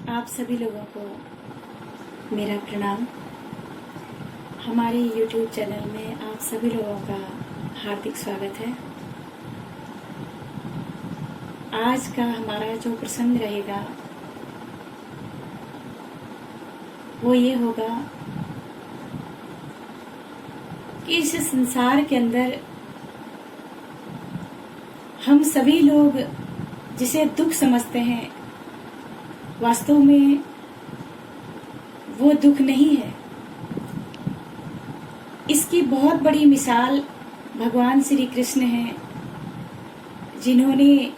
आप सभी लोगों को मेरा प्रणाम। हमारे YouTube चैनल में आप सभी लोगों का हार्दिक स्वागत है। आज का हमारा जो प्रसंग रहेगा वो ये होगा कि इस संसार के अंदर हम सभी लोग जिसे दुख समझते हैं, वास्तव में वो दुख नहीं है। इसकी बहुत बड़ी मिसाल भगवान श्री कृष्ण हैं, जिन्होंने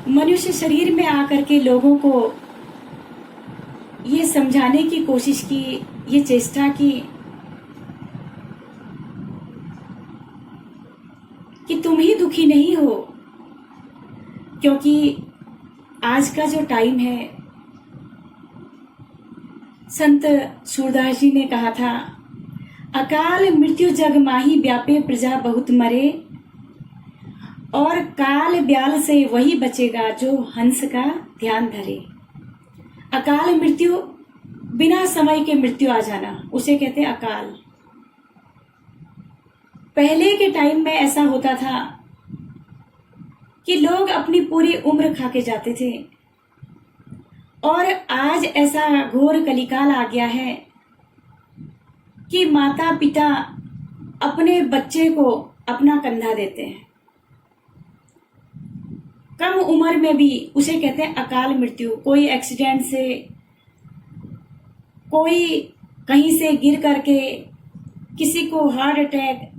मनुष्य शरीर में आकर के लोगों को ये समझाने की कोशिश की, ये चेष्टा की कि तुम ही दुखी नहीं हो, क्योंकि आज का जो टाइम है, संत सूरदास जी ने कहा था, अकाल मृत्यु जग माही व्यापे प्रजा बहुत मरे, और काल ब्याल से वही बचेगा जो हंस का ध्यान धरे। अकाल मृत्यु, बिना समय के मृत्यु आ जाना, उसे कहते हैं अकाल। पहले के टाइम में ऐसा होता था कि लोग अपनी पूरी उम्र खा के जाते थे, और आज ऐसा घोर कलिकाल आ गया है कि माता पिता अपने बच्चे को अपना कंधा देते हैं, कम उम्र में भी। उसे कहते हैं अकाल मृत्यु। कोई एक्सीडेंट से, कोई कहीं से गिर करके, किसी को हार्ट अटैक,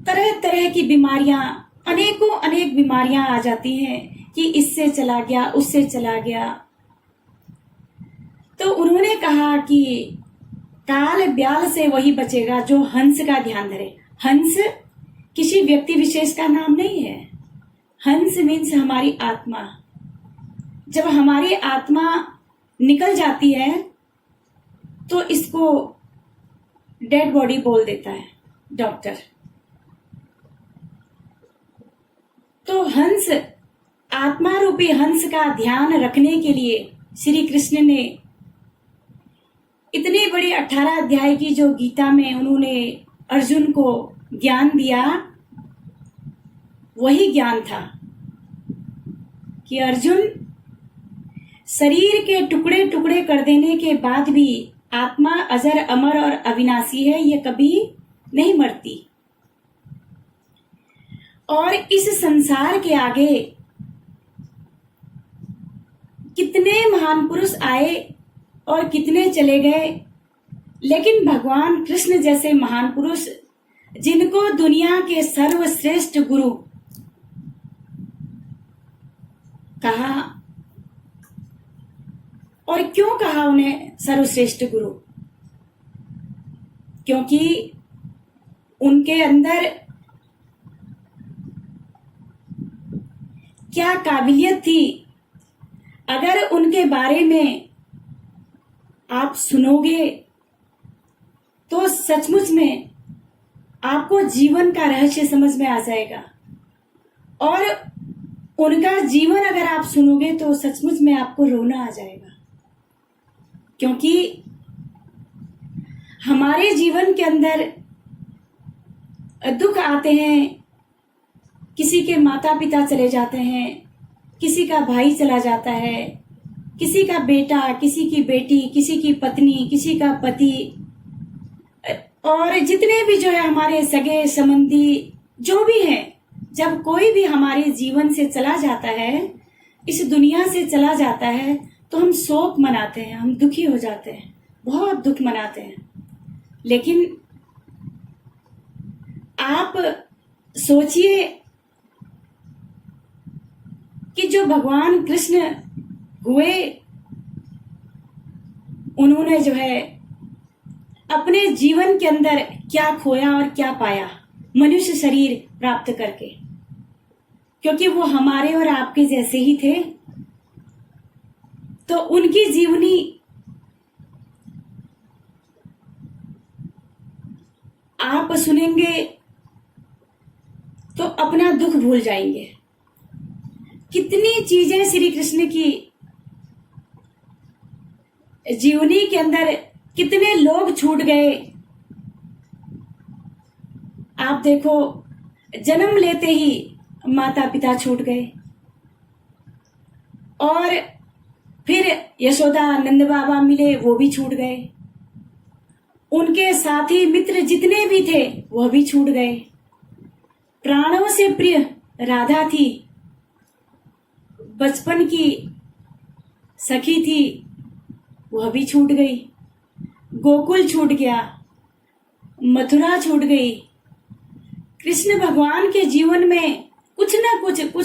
तरह तरह की बीमारियां, अनेक बीमारियां आ जाती हैं कि इससे चला गया, उससे चला गया। तो उन्होंने कहा कि काल ब्याल से वही बचेगा जो हंस का ध्यान धरे। हंस किसी व्यक्ति विशेष का नाम नहीं है। हंस मीन्स हमारी आत्मा। जब हमारी आत्मा निकल जाती है तो इसको डेड बॉडी बोल देता है डॉक्टर। तो हंस, आत्मा रूपी हंस का ध्यान रखने के लिए श्री कृष्ण ने इतने बड़े 18 अध्याय की जो गीता में उन्होंने अर्जुन को ज्ञान दिया, वही ज्ञान था कि अर्जुन, शरीर के टुकड़े टुकड़े कर देने के बाद भी आत्मा अजर अमर और अविनाशी है, ये कभी नहीं मरती। और इस संसार के आगे कितने महान पुरुष आए और कितने चले गए, लेकिन भगवान कृष्ण जैसे महान पुरुष, जिनको दुनिया के सर्वश्रेष्ठ गुरु कहा, और क्यों कहा उन्हें सर्वश्रेष्ठ गुरु? क्योंकि उनके अंदर क्या काबिलियत थी। अगर उनके बारे में आप सुनोगे तो सचमुच में आपको जीवन का रहस्य समझ में आ जाएगा, और उनका जीवन अगर आप सुनोगे तो सचमुच में आपको रोना आ जाएगा। क्योंकि हमारे जीवन के अंदर दुख आते हैं, किसी के माता पिता चले जाते हैं, किसी का भाई चला जाता है, किसी का बेटा, किसी की बेटी, किसी की पत्नी, किसी का पति, और जितने भी जो है हमारे सगे संबंधी जो भी हैं, जब कोई भी हमारे जीवन से चला जाता है, इस दुनिया से चला जाता है, तो हम शोक मनाते हैं, हम दुखी हो जाते हैं, बहुत दुख मनाते हैं। लेकिन आप सोचिए कि जो भगवान कृष्ण हुए, उन्होंने जो है अपने जीवन के अंदर क्या खोया और क्या पाया मनुष्य शरीर प्राप्त करके, क्योंकि वो हमारे और आपके जैसे ही थे। तो उनकी जीवनी आप सुनेंगे तो अपना दुख भूल जाएंगे। कितनी चीजें श्री कृष्ण की जीवनी के अंदर कितने लोग छूट गए। आप देखो, जन्म लेते ही माता पिता छूट गए, और फिर यशोदा नंद बाबा मिले, वो भी छूट गए। उनके साथी मित्र जितने भी थे वह भी छूट गए। प्राणों से प्रिय राधा थी, बचपन की सखी थी, वह भी छूट गई। गोकुल छूट गया, मथुरा छूट गई। कृष्ण भगवान के जीवन में कुछ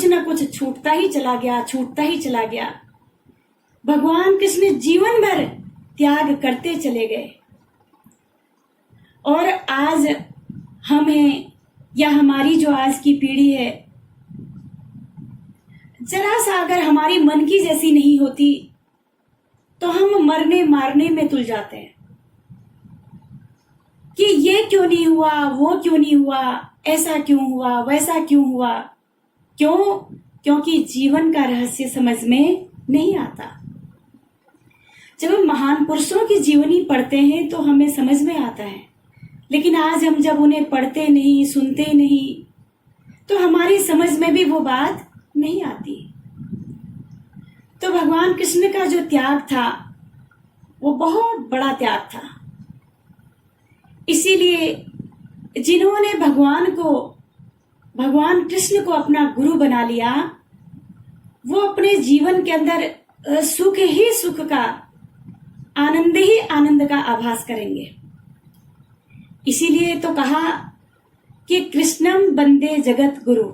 ना कुछ छूटता ही चला गया, छूटता ही चला गया। भगवान कृष्ण जीवन भर त्याग करते चले गए। और आज हम हैं, या हमारी जो आज की पीढ़ी है, जरा सा अगर हमारी मन की जैसी नहीं होती तो हम मरने मारने में तुल जाते हैं कि ये क्यों नहीं हुआ, वो क्यों नहीं हुआ, ऐसा क्यों हुआ, वैसा क्यों हुआ। क्यों? क्योंकि जीवन का रहस्य समझ में नहीं आता। जब हम महान पुरुषों की जीवनी पढ़ते हैं तो हमें समझ में आता है, लेकिन आज हम जब उन्हें पढ़ते नहीं, सुनते नहीं, तो हमारी समझ में भी वो बात नहीं आती। तो भगवान कृष्ण का जो त्याग था वो बहुत बड़ा त्याग था। इसीलिए जिन्होंने भगवान कृष्ण को अपना गुरु बना लिया, वो अपने जीवन के अंदर सुख ही सुख का, आनंद ही आनंद का आभास करेंगे। इसीलिए तो कहा कि कृष्णम वंदे जगत गुरु।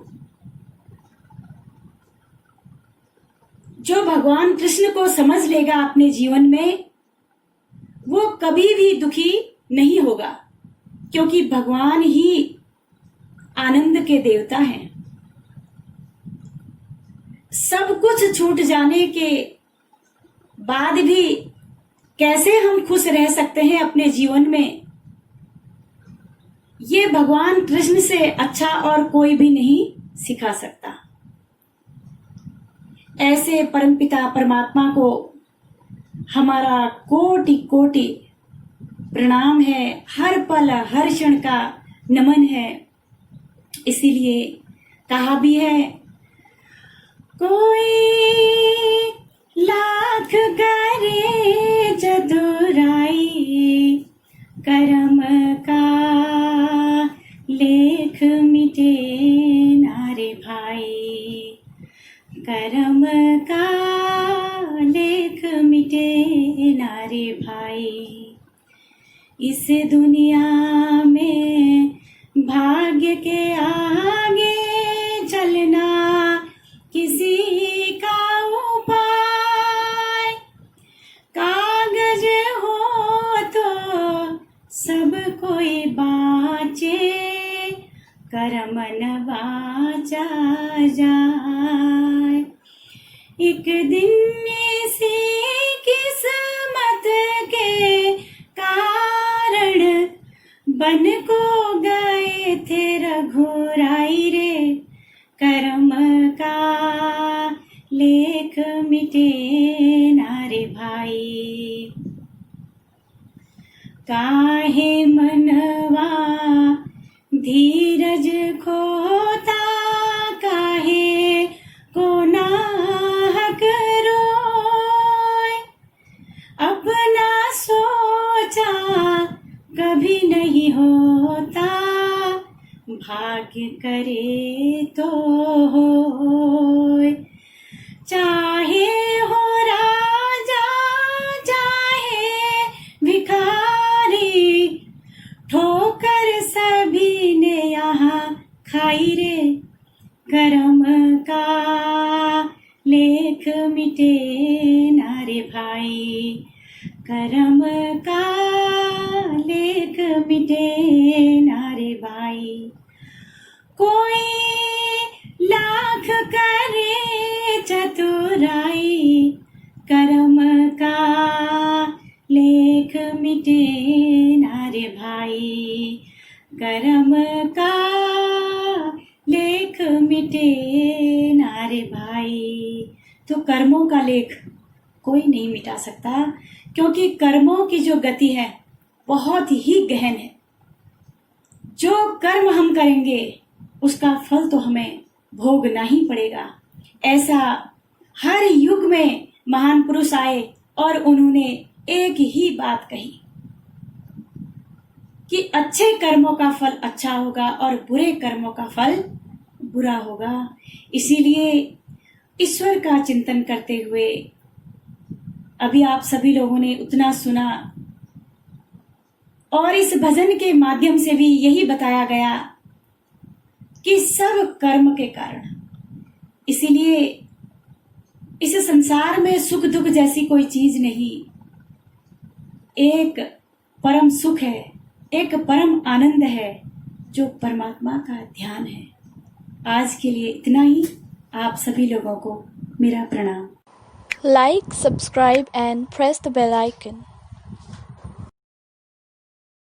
जो भगवान कृष्ण को समझ लेगा अपने जीवन में, वो कभी भी दुखी नहीं होगा, क्योंकि भगवान ही आनंद के देवता हैं। सब कुछ छूट जाने के बाद भी कैसे हम खुश रह सकते हैं अपने जीवन में, ये भगवान कृष्ण से अच्छा और कोई भी नहीं सिखा सकता। ऐसे परमपिता परमात्मा को हमारा कोटि कोटि प्रणाम है, हर पल हर क्षण का नमन है। इसीलिए कहा भी है, कोई लाख करे चतुराई, करम का लेख मिटे नारे भाई, करम का लेख मिटे नारे भाई। इस दुनिया में भाग्य के आगे चलना किसी का उपाय, कागज हो तो सब कोई बाँचे, कर्म न बाँचा जाए। एक दिन इसी किस्मत के कारण बन को गए थे रघुराई रे, कर्म का लेख मिटे नारे भाई। काहे मनवा धीरज खोता, काहे को नाहक रोए, अपना सोचा कभी नहीं होता, भाग्य करे तो होए। चाहे हो राजा चाहे भिखारी, ठोकर सभी ने यहाँ खाई रे, कर्म का लेख मिटे नारे भाई, कर्म का लेख मिटे नारे भाई। कोई लाख करे चतुराई, कर्म का लेख मिटे नारे भाई, कर्म का लेख मिटे नारे भाई। तो कर्मों का लेख कोई नहीं मिटा सकता, क्योंकि कर्मों की जो गति है बहुत ही गहन है। जो कर्म हम करेंगे उसका फल तो हमें भोगना ही पड़ेगा। ऐसा हर युग में महान पुरुष आए और उन्होंने एक ही बात कही कि अच्छे कर्मों का फल अच्छा होगा और बुरे कर्मों का फल बुरा होगा। इसीलिए ईश्वर का चिंतन करते हुए अभी आप सभी लोगों ने उतना सुना, और इस भजन के माध्यम से भी यही बताया गया कि सब कर्म के कारण। इसीलिए इस संसार में सुख दुख जैसी कोई चीज नहीं, एक परम सुख है, एक परम आनंद है जो परमात्मा का ध्यान है। आज के लिए इतना ही। आप सभी लोगों को मेरा प्रणाम। Like, subscribe and press the bell icon.